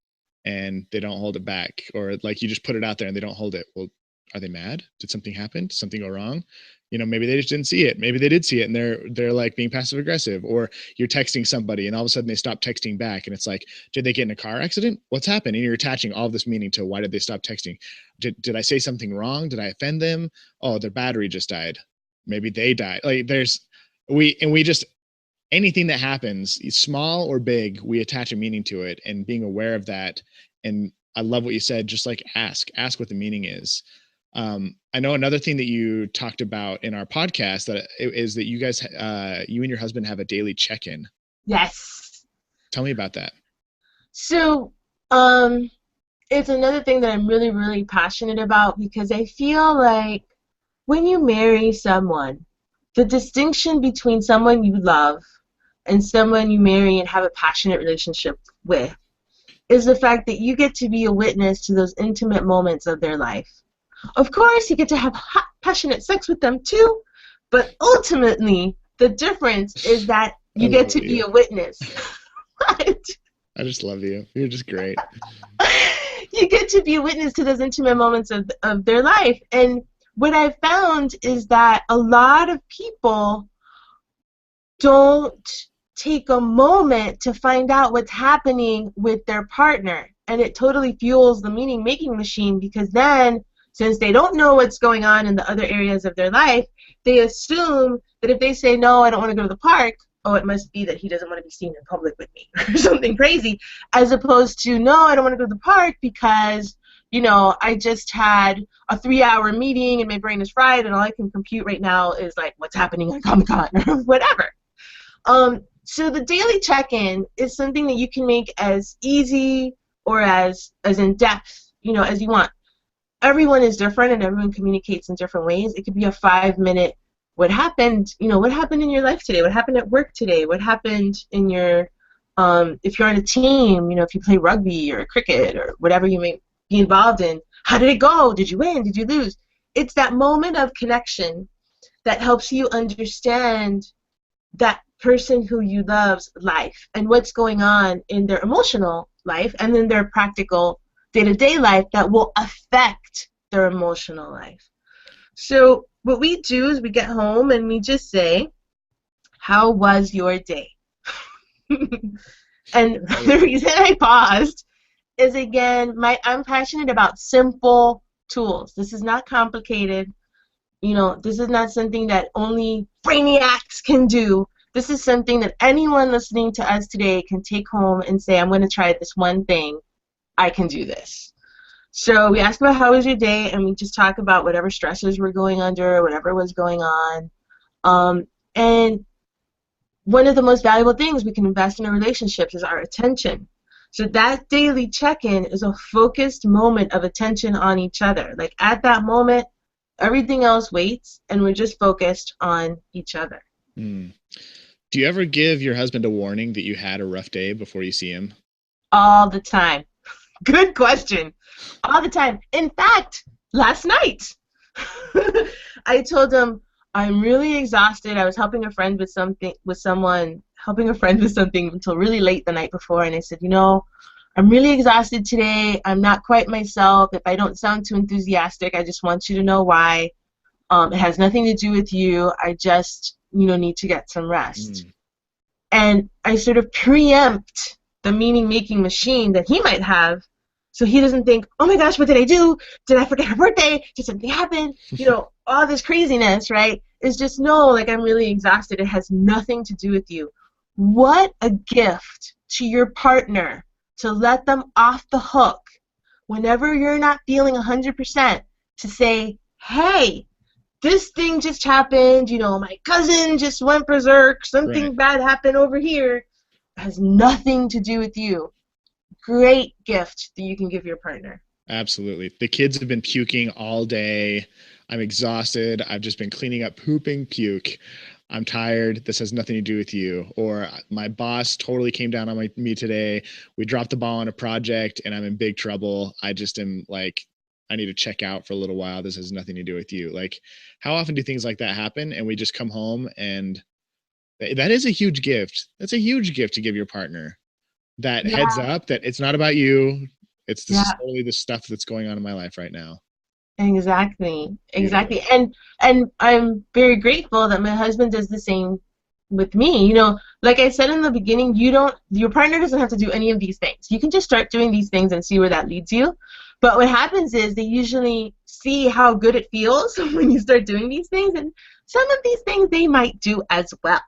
and they don't hold it back, or like you just put it out there and they don't hold it. Well, are they mad? Did something happen? Did something go wrong? You know, maybe they just didn't see it. Maybe they did see it and they're like being passive aggressive, or you're texting somebody and all of a sudden they stop texting back. And it's like, did they get in a car accident? What's happened? And you're attaching all of this meaning to why did they stop texting? Did I say something wrong? Did I offend them? Oh, their battery just died. Maybe they died. Like we just, anything that happens, small or big, we attach a meaning to it, and being aware of that. And I love what you said, just like ask what the meaning is. I know another thing that you talked about in our podcast is that you guys, you and your husband have a daily check-in. Yes. Tell me about that. So, it's another thing that I'm really, really passionate about, because I feel like when you marry someone, the distinction between someone you love and someone you marry and have a passionate relationship with is the fact that you get to be a witness to those intimate moments of their life. Of course, you get to have hot, passionate sex with them too, but ultimately, the difference is that you get to be a witness. What? I just love you. You're just great. You get to be a witness to those intimate moments of their life. And what I've found is that a lot of people don't take a moment to find out what's happening with their partner. And it totally fuels the meaning-making machine, because then, since they don't know what's going on in the other areas of their life, they assume that if they say, no, I don't want to go to the park, oh, it must be that he doesn't want to be seen in public with me or something crazy, as opposed to, no, I don't want to go to the park because, you know, I just had a 3-hour meeting and my brain is fried and all I can compute right now is like what's happening at Comic-Con or whatever. So the daily check-in is something that you can make as easy or as in-depth, you know, as you want. Everyone is different and everyone communicates in different ways. It could be a 5-minute, what happened, you know, what happened in your life today? What happened at work today? What happened in your, if you're on a team, you know, if you play rugby or cricket or whatever you may be involved in, how did it go? Did you win? Did you lose? It's that moment of connection that helps you understand that person who you love's life and what's going on in their emotional life and then their practical day-to-day life that will affect their emotional life. So what we do is we get home and we just say, how was your day? And the reason I paused is, again, I'm passionate about simple tools. This is not complicated. You know, this is not something that only brainiacs can do. This is something that anyone listening to us today can take home and say, I'm going to try this one thing. I can do this. So we ask about how was your day, and we just talk about whatever stresses we're going under, whatever was going on. And one of the most valuable things we can invest in a relationship is our attention. So that daily check-in is a focused moment of attention on each other. Like at that moment, everything else waits, and we're just focused on each other. Mm. Do you ever give your husband a warning that you had a rough day before you see him? All the time. Good question. All the time. In fact, last night, I told him I'm really exhausted. I was helping a friend with someone helping a friend with something until really late the night before, and I said, you know, I'm really exhausted today. I'm not quite myself. If I don't sound too enthusiastic, I just want you to know why. It has nothing to do with you. I just, you know, need to get some rest. Mm. And I sort of preempt the meaning-making machine that he might have, so he doesn't think, oh my gosh, what did I do? Did I forget her birthday? Did something happen? You know, all this craziness, right? It's just, no, like, I'm really exhausted. It has nothing to do with you. What a gift to your partner to let them off the hook whenever you're not feeling 100%, to say, hey, this thing just happened, you know, my cousin just went berserk, Right. something bad happened over here. It has nothing to do with you. Great gift that you can give your partner. Absolutely. The kids have been puking all day. I'm exhausted. I've just been cleaning up pooping puke. I'm tired. This has nothing to do with you. Or my boss totally came down on me today. We dropped the ball on a project and I'm in big trouble. I just am like, I need to check out for a little while. This has nothing to do with you. Like, how often do things like that happen? And we just come home, and that is a huge gift. That's a huge gift to give your partner. That heads Yeah, up that it's not about you. It's this is yeah, totally the stuff that's going on in my life right now. exactly, Beautiful. exactly. And I'm very grateful that my husband does the same with me. You know, like I said in the beginning, your partner doesn't have to do any of these things. You can just start doing these things and see where that leads you. But what happens is they usually see how good it feels when you start doing these things, and some of these things they might do as well.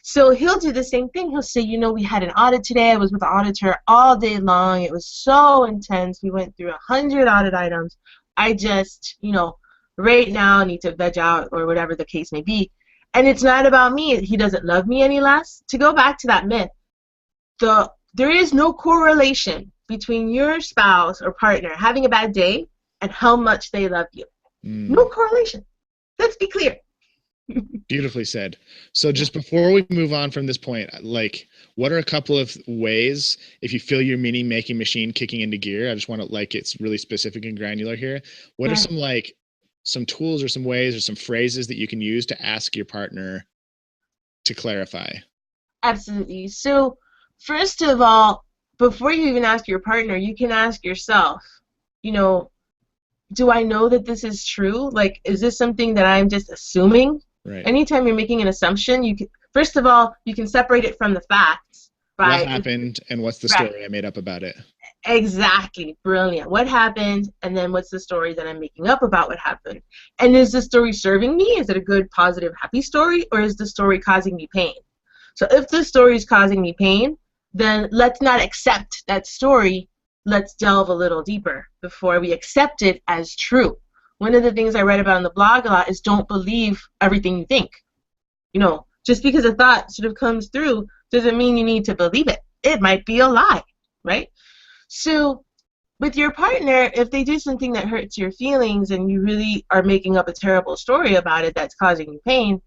So he'll do the same thing. He'll say, you know, we had an audit today. I was with the auditor all day long. It was so intense. We went through 100 audit items. I just, you know, right now need to veg out, or whatever the case may be. And it's not about me. He doesn't love me any less. To go back to that myth, there is no correlation between your spouse or partner having a bad day and how much they love you. No Mm, correlation. Let's be clear. beautifully said. So Yeah. just before we move on from this point, like, what are a couple of ways if you feel your meaning making machine kicking into gear? I just want to, like, it's really specific and granular here. What are Yeah. some, like, some tools or some ways or some phrases that you can use to ask your partner to clarify? Absolutely. So, first of all, before you even ask your partner, you can ask yourself, you know, do I know that this is true? Like, is this something that I'm just assuming? Right. Anytime you're making an assumption, you can, first of all, you can separate it from the facts What by, happened and what's the right, story I made up about it? exactly, brilliant. What happened, and then what's the story that I'm making up about what happened? And is the story serving me? Is it a good, positive, happy story, or is the story causing me pain? So if the story is causing me pain, then let's not accept that story. Let's delve a little deeper before we accept it as true. One of the things I write about in the blog a lot is don't believe everything you think. You know, just because a thought sort of comes through doesn't mean you need to believe it. It might be a lie, right? So with your partner, if they do something that hurts your feelings and you really are making up a terrible story about it that's causing you pain,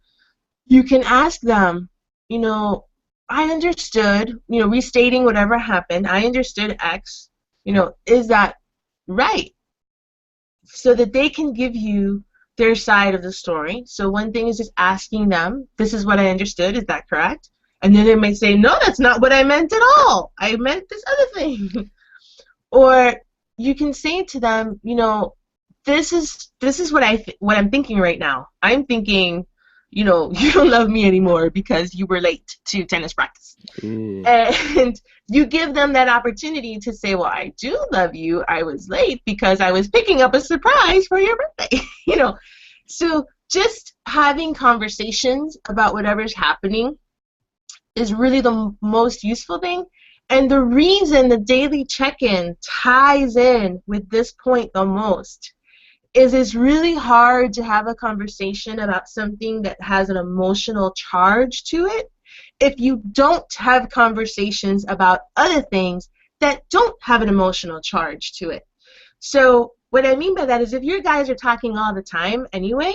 you can ask them, you know, I understood, you know, restating whatever happened, I understood X, you know, is that right? So that they can give you their side of the story. So one thing is just asking them, this is what I understood, is that correct? And then they might say, no, that's not what I meant at all. I meant this other thing. Or you can say to them, you know, this is what I'm thinking right now. I'm thinking, you know, you don't love me anymore because you were late to tennis practice. Ooh. And you give them that opportunity to say, well, I do love you. I was late because I was picking up a surprise for your birthday. You know, so just having conversations about whatever's happening is really the most useful thing. And the reason the daily check-in ties in with this point the most is it's really hard to have a conversation about something that has an emotional charge to it if you don't have conversations about other things that don't have an emotional charge to it. So what I mean by that is if you guys are talking all the time anyway,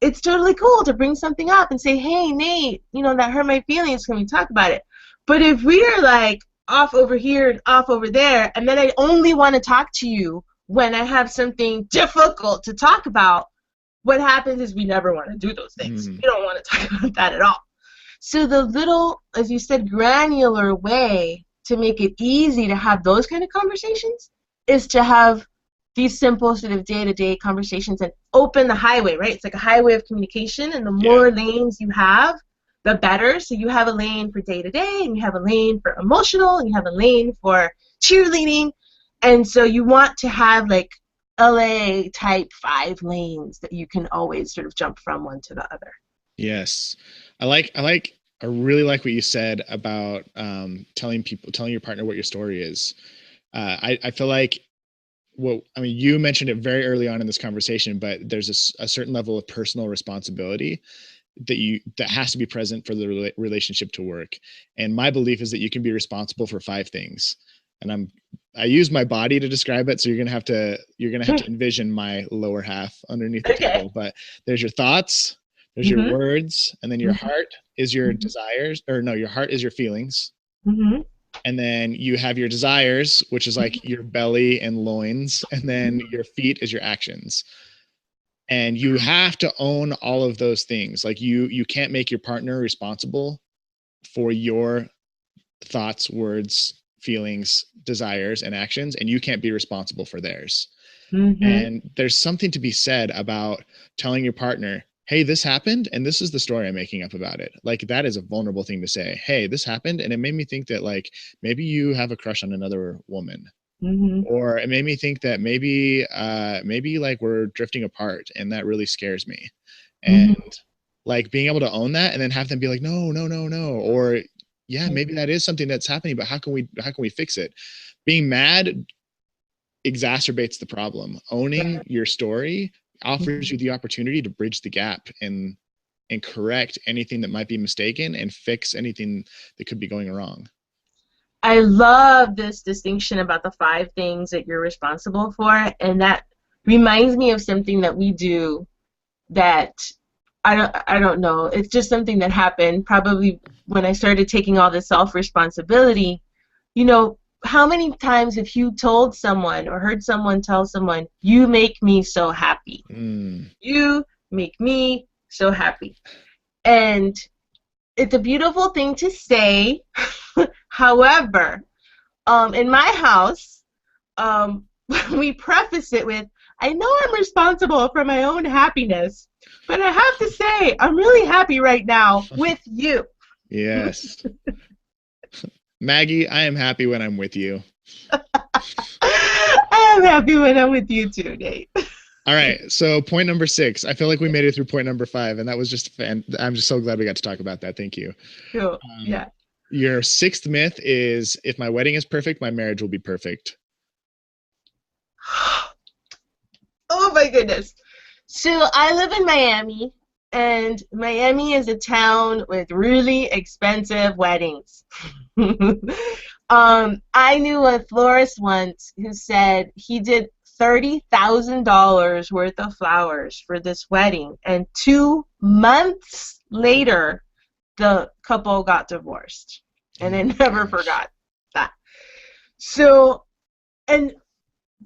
it's totally cool to bring something up and say, hey, Nate, you know, that hurt my feelings. Can we talk about it? But if we're like off over here and off over there, and then I only want to talk to you when I have something difficult to talk about, what happens is we never want to do those things. Mm, We don't want to talk about that at all. So the little, as you said, granular way to make it easy to have those kind of conversations is to have these simple sort of day-to-day conversations and open the highway, right? It's like a highway of communication, and the Yeah. more lanes you have, the better. So you have a lane for day-to-day, and you have a lane for emotional, and you have a lane for cheerleading. And so you want to have like LA type 5 lanes that you can always sort of jump from one to the other. Yes. I really like what you said about telling your partner what your story is. I feel like, well, I mean, you mentioned it very early on in this conversation, but there's a certain level of personal responsibility that has to be present for the relationship to work. And my belief is that you can be responsible for 5 things. And I use my body to describe it, so you're gonna have to envision my lower half underneath the Okay. table. But there's your thoughts, there's your Mm-hmm. words, and then your heart is your Mm-hmm. desires, or no, your heart is your feelings. Mm-hmm. And then you have your desires, which is like your belly and loins, and then your feet is your actions. And you have to own all of those things. Like you can't make your partner responsible for your thoughts, words, feelings, desires, and actions, and you can't be responsible for theirs. Mm-hmm. And there's something to be said about telling your partner, hey, this happened, and this is the story I'm making up about it. Like, that is a vulnerable thing to say. Hey, this happened, and it made me think that, like, maybe you have a crush on another woman. Mm-hmm. Or it made me think that maybe like we're drifting apart, and that really scares me. And Mm-hmm. like being able to own that and then have them be like, no, no, no, no. Or yeah, maybe that is something that's happening, but how can we fix it? Being mad exacerbates the problem. Owning your story offers you the opportunity to bridge the gap and correct anything that might be mistaken and fix anything that could be going wrong. I love this distinction about the 5 things that you're responsible for, and that reminds me of something that we do that I don't know. It's just something that happened probably when I started taking all this self-responsibility. You know, how many times have you told someone or heard someone tell someone, "You make me so happy. Mm. You make me so happy." And it's a beautiful thing to say. However, in my house, um, we preface it with, I know I'm responsible for my own happiness, but I have to say, I'm really happy right now with you. Yes. Maggie, I am happy when I'm with you. I am happy when I'm with you too, Nate. All right. So point number 6. I feel like we made it through point number 5, and that was just fan. I'm just so glad we got to talk about that. Thank you. Cool. Um, Yeah. your 6th myth is, if my wedding is perfect, my marriage will be perfect. Oh my goodness. So I live in Miami, and Miami is a town with really expensive weddings. I knew a florist once who said he did $30,000 worth of flowers for this wedding, and 2 months later, the couple got divorced, Oh and I my never gosh. forgot that. So, and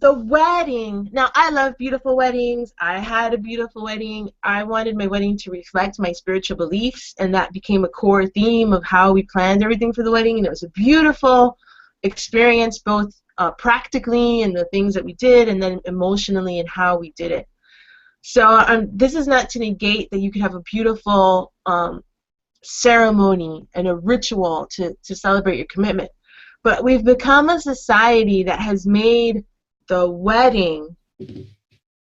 the wedding, now I love beautiful weddings. I had a beautiful wedding. I wanted my wedding to reflect my spiritual beliefs, and that became a core theme of how we planned everything for the wedding. And it was a beautiful experience, both practically and the things that we did, and then emotionally and how we did it. So this is not to negate that you could have a beautiful ceremony and a ritual to celebrate your commitment. But we've become a society that has made the wedding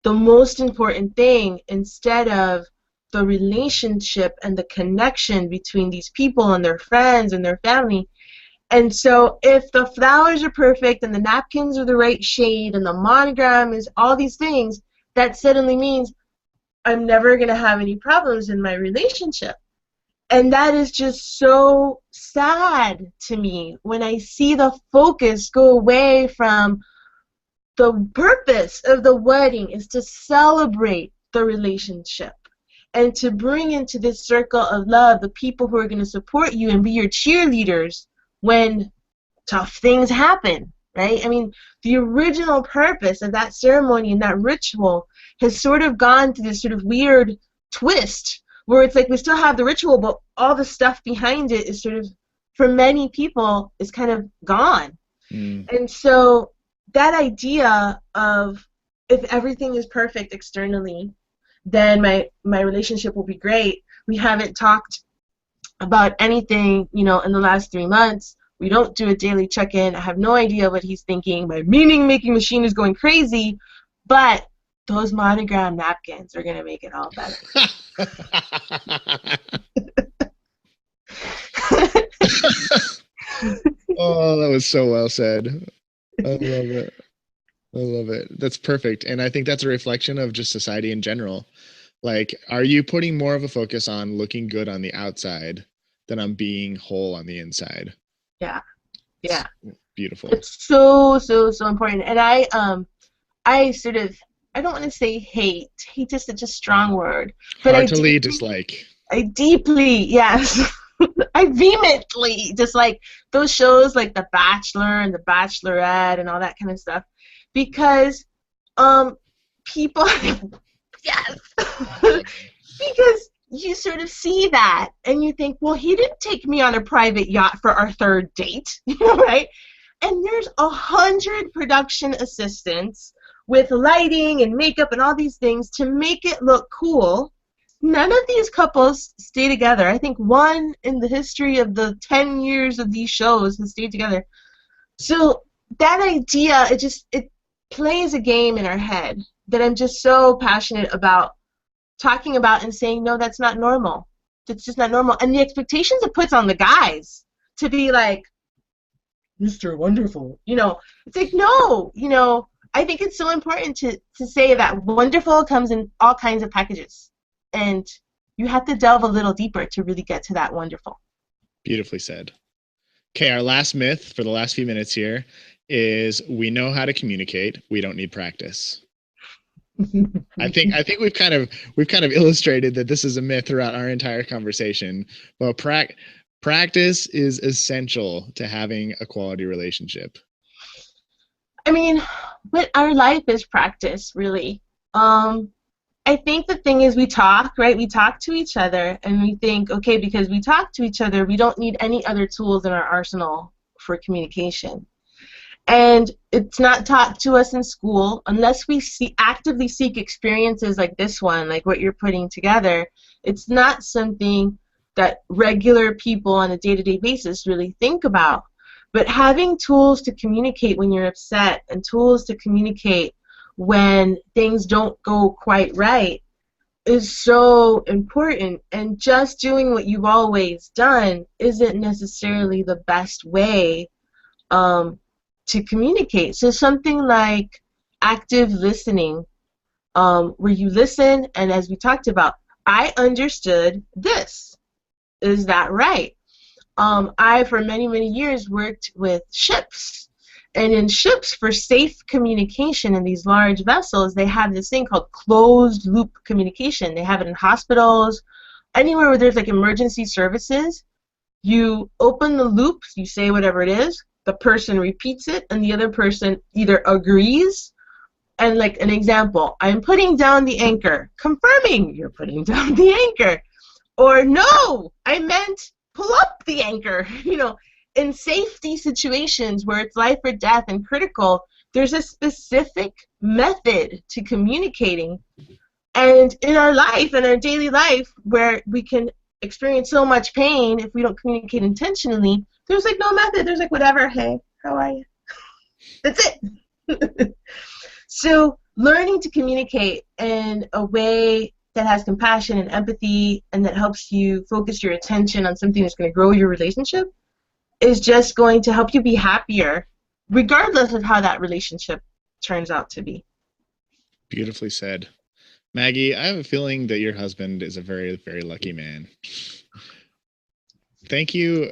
the most important thing instead of the relationship and the connection between these people and their friends and their family. And so if the flowers are perfect and the napkins are the right shade and the monogram is all these things, that suddenly means I'm never going to have any problems in my relationship. And that is just so sad to me when I see the focus go away from the purpose of the wedding is to celebrate the relationship and to bring into this circle of love the people who are going to support you and be your cheerleaders when tough things happen, right? I mean, the original purpose of that ceremony and that ritual has sort of gone to this sort of weird twist where it's like we still have the ritual, but all the stuff behind it is sort of, for many people, is kind of gone. Mm. And so that idea of, if everything is perfect externally, then my relationship will be great. We haven't talked about anything, in the last 3 months. We don't do a daily check-in. I have no idea what he's thinking. My meaning-making machine is going crazy, but those monogram napkins are going to make it all better. Oh, that was so well said. I love it. I love it. That's perfect. And I think that's a reflection of just society in general. Like, are you putting more of a focus on looking good on the outside than on being whole on the inside? Yeah, It's yeah. beautiful. It's so, so, so important. And I sort of, I don't want to say hate. Hate is such a strong word, but Heartily dislike. I deeply, yes, I vehemently dislike those shows like The Bachelor and The Bachelorette and all that kind of stuff, because um people, yes, because you sort of see that and you think, well, he didn't take me on a private yacht for our third date, right? And there's 100 production assistants with lighting and makeup and all these things to make it look cool. None of these couples stay together. I think one in the history of the 10 years of these shows has stayed together. So that idea, it plays a game in our head that I'm just so passionate about talking about and saying, no, that's not normal. That's just not normal. And the expectations it puts on the guys to be like, Mr. Wonderful. It's like, no, I think it's so important to say that wonderful comes in all kinds of packages. And you have to delve a little deeper to really get to that wonderful. Beautifully said. Okay, our last myth for the last few minutes here is we know how to communicate. We don't need practice. I think we've kind of illustrated that this is a myth throughout our entire conversation. Well, practice is essential to having a quality relationship. I mean, what our life is practice, really. I think the thing is we talk, right? We talk to each other and we think, okay, because we talk to each other, we don't need any other tools in our arsenal for communication. And it's not taught to us in school unless we actively seek experiences like this one, like what you're putting together. It's not something that regular people on a day-to-day basis really think about. But having tools to communicate when you're upset and tools to communicate when things don't go quite right is so important. And just doing what you've always done isn't necessarily the best way to communicate. So something like active listening, where you listen, and as we talked about, I understood this. Is that right? I, for many, many years, worked with ships. And in ships, for safe communication in these large vessels, they have this thing called closed loop communication. They have it in hospitals, anywhere where there's like emergency services. You open the loop, you say whatever it is, the person repeats it, and the other person either agrees, and like an example, I'm putting down the anchor, confirming you're putting down the anchor, or no, I meant pull up the anchor. In safety situations where it's life or death and critical, there's a specific method to communicating. And in our life, in our daily life, where we can experience so much pain if we don't communicate intentionally, there's like no method. There's like whatever, hey, how are you? That's it. So learning to communicate in a way that has compassion and empathy and that helps you focus your attention on something that's going to grow your relationship is just going to help you be happier regardless of how that relationship turns out to be. Beautifully said. Maggie, I have a feeling that your husband is a very, very lucky man. Thank you.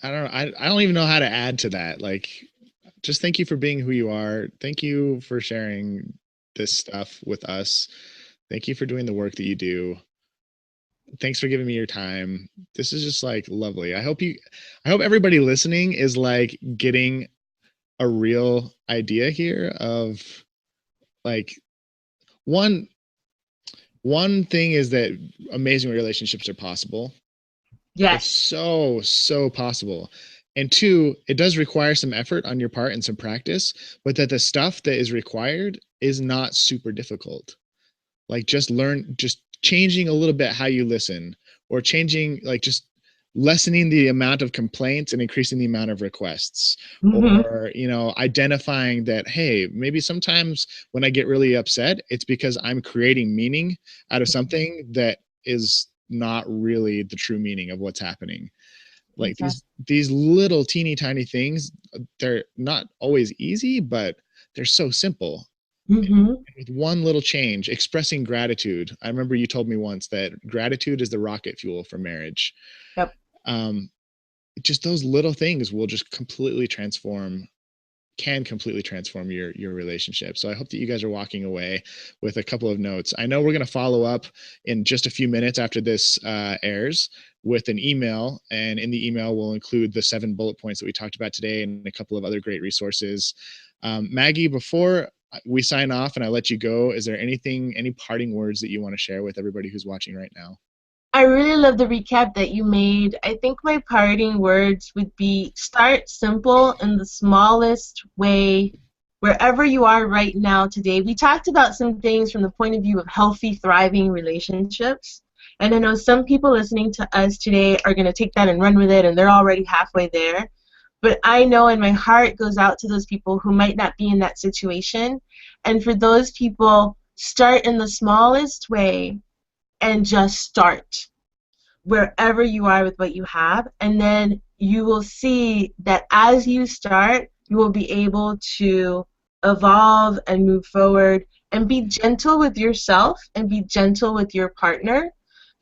I don't know. I don't even know how to add to that. Like, just thank you for being who you are. Thank you for sharing this stuff with us. Thank you for doing the work that you do. Thanks for giving me your time. This is just like lovely. I hope everybody listening is like getting a real idea here of like one thing is that amazing relationships are possible. It's Yes. so possible. And two, it does require some effort on your part and some practice, but that the stuff that is required is not super difficult. Like just changing a little bit how you listen, or changing, like, just lessening the amount of complaints and increasing the amount of requests, Hmm. or identifying that, hey, maybe sometimes when I get really upset, it's because I'm creating meaning out of something that is not really the true meaning of what's happening. Like Exactly. these little teeny tiny things, they're not always easy, but they're so simple. Hmm. With one little change, expressing gratitude. I remember you told me once that gratitude is the rocket fuel for marriage. Yep. um, just those little things will just completely transform, can completely transform your relationship. So I hope that you guys are walking away with a couple of notes. I know we're going to follow up in just a few minutes after this airs with an email, and in the email we'll include the 7 bullet points that we talked about today and a couple of other great resources. Maggie, before we sign off and I let you go, is there anything, any parting words that you want to share with everybody who's watching right now? I really love the recap that you made. I think my parting words would be start simple in the smallest way, wherever you are right now today. We talked about some things from the point of view of healthy, thriving relationships. And I know some people listening to us today are going to take that and run with it, and they're already halfway there. But I know, and my heart goes out to those people who might not be in that situation. And for those people, start in the smallest way and just start wherever you are with what you have. And then you will see that as you start, you will be able to evolve and move forward and be gentle with yourself and be gentle with your partner.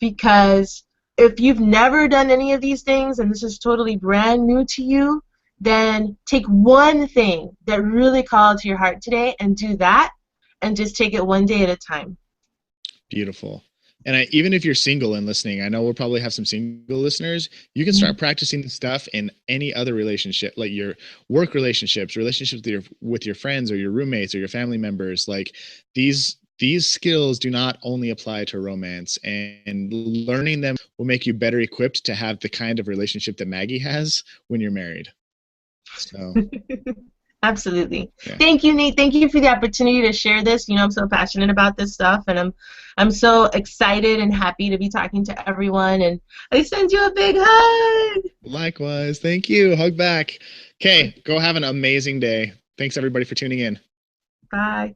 Because if you've never done any of these things and this is totally brand new to you, then take one thing that really called to your heart today and do that, and just take it one day at a time. Beautiful. And even if you're single and listening, I know we'll probably have some single listeners. You can start practicing the stuff in any other relationship, like your work relationships, relationships with your friends or your roommates or your family members. Like these skills do not only apply to romance, and learning them will make you better equipped to have the kind of relationship that Maggie has when you're married. So, Absolutely. yeah. Thank you, Nate. Thank you for the opportunity to share this. You know, I'm so passionate about this stuff, and I'm so excited and happy to be talking to everyone. And I send you a big hug. Likewise. Thank you. Hug back. Okay, go have an amazing day. Thanks everybody for tuning in. Bye.